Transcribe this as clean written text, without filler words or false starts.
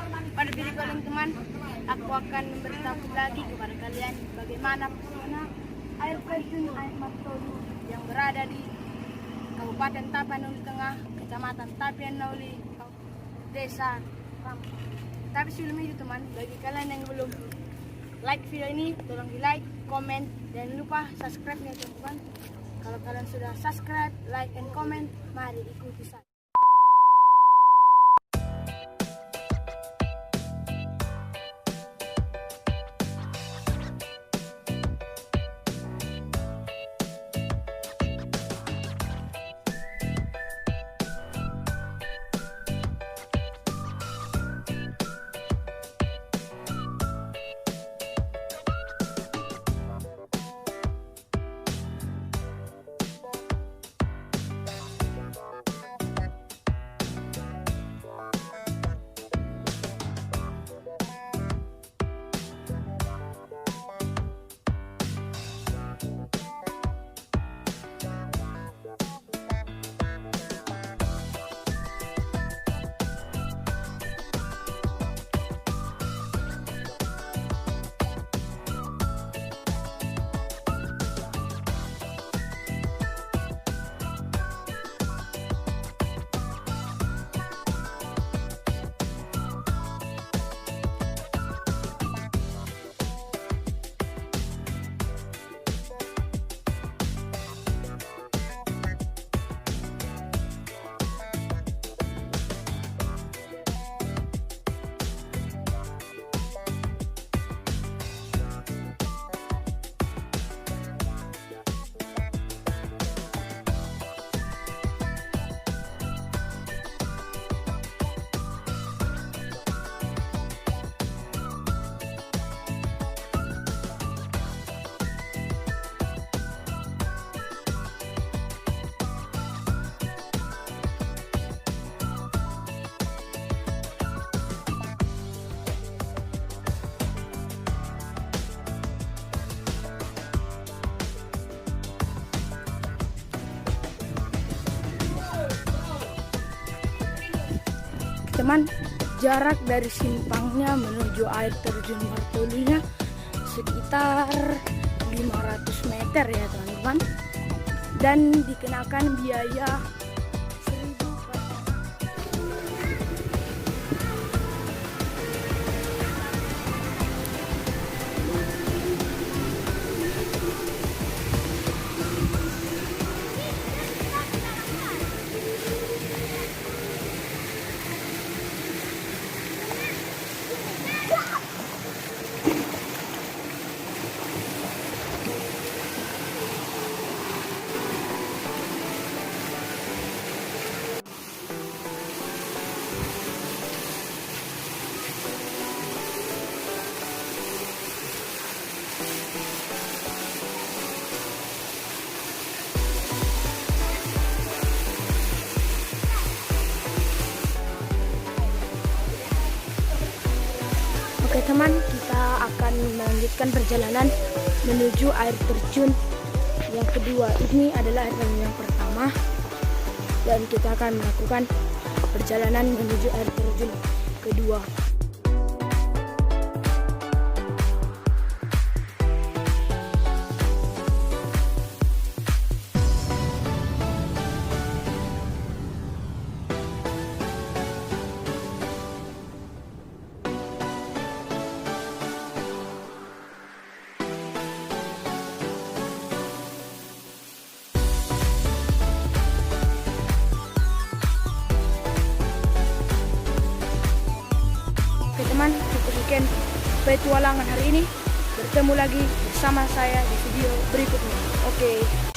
Pada video kali ini teman, aku akan memberitahu lagi kepada kalian bagaimana pesona air terjun air Martolu yang berada di Kabupaten Tapanuli Tengah, Kecamatan Tapanuli, Desa Rampang. Tapi sebelum itu teman, bagi kalian yang belum like video ini, tolong di like, komen, dan lupa subscribe-nya teman-teman. Kalau kalian sudah subscribe, like, and comment, mari ikuti saya. Teman, jarak dari simpangnya menuju air terjun Martolunya sekitar 500 meter ya teman-teman, dan dikenakan biaya 1.000 per orang. Oke teman, kita akan melanjutkan perjalanan menuju air terjun yang kedua. Ini adalah air terjun yang pertama, dan kita akan melakukan perjalanan menuju air terjun kedua. Teman, cukup sekian petualangan hari ini. Bertemu lagi bersama saya di video berikutnya. Oke.